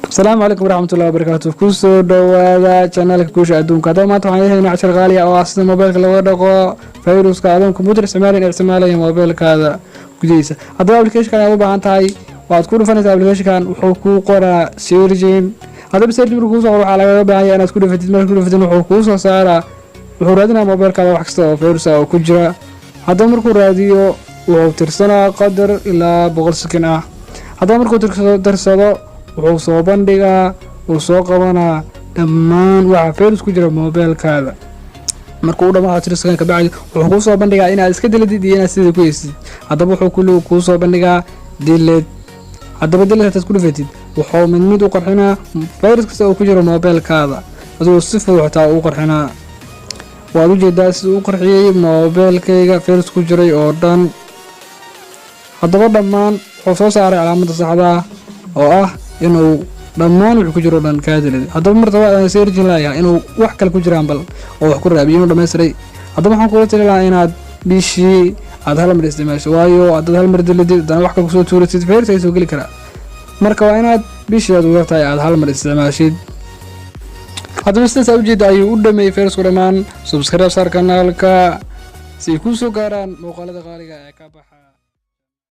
السلام عليكم ورحمة الله وبركاته. كوسو دوادا channelka Kuusha Adduunka. Hadaba maanta waxaan leeyahay cashar qaali ah oo ah sida mobilka looga dhaqo fayruuska adoon computer isticmaalaya mobilkaada gudihiisa. Hadaba application-kan aad u baahan tahay waad ku dhufanaysaa application-kan wuxuu ku qoraa searching. Hadaba searching markuu soo qoro waxaa laga baahan yahay inaad ku dhufatid wuxuu ku soo saaraa wuxuu raadinaa mobilkaada wax kasta oo fayruus ah oo ku jira. Hadaba markuu raadiyo wuxuu tirsanaa qadar ilaa 100 second ah. Hadaba markuu tirsado wuxuu soo bandhigaa uu soo qabanaa dhammaan waxa fayruus ku jira mobilkaada. markuu dhamaado tirsan ka bacdi wuxuu ku soo bandhigaa inaad iska diladid iyo inaad sidii ku yeesid. hadaba wuxuu ku soo bandhigaa delete. hadaba delete ku dhufatid wuxuu mid u qarxinaa fayruus kasta oo ku jira mobilkaada adoo si fudud u qarxinaa. waad u jeedaa si uu qarxiyay mobilkayga fayruus ku jiray oo dhan. hadaba dhammaan wuxuu soo saaray calaamadda saxda ah oo ah inuu dhammaan wuxuu ku jiro dhan ka hadlay. hadaba martaba aan searching lahayaa inuu wax kale ku jiraan bal oo wax ku raabiyo inuu dhameystiray. hadaba waxaan ku talinayaa inaad bishii aad hal mar isticmaasho waayo aad hal mar diladid dan wax kale ku soo tuuratid fayruus ay soo gali kara. marka waa inaad bishii aad ugu tahay aad hal mar isticmaashid. hadaba sidaas u jeedaa ayuu u dhameeyay fayruusku dhammaan. subscribe sar kanaalka si ku soo gaaraan muuqaalada qaaliga ee ka baxa.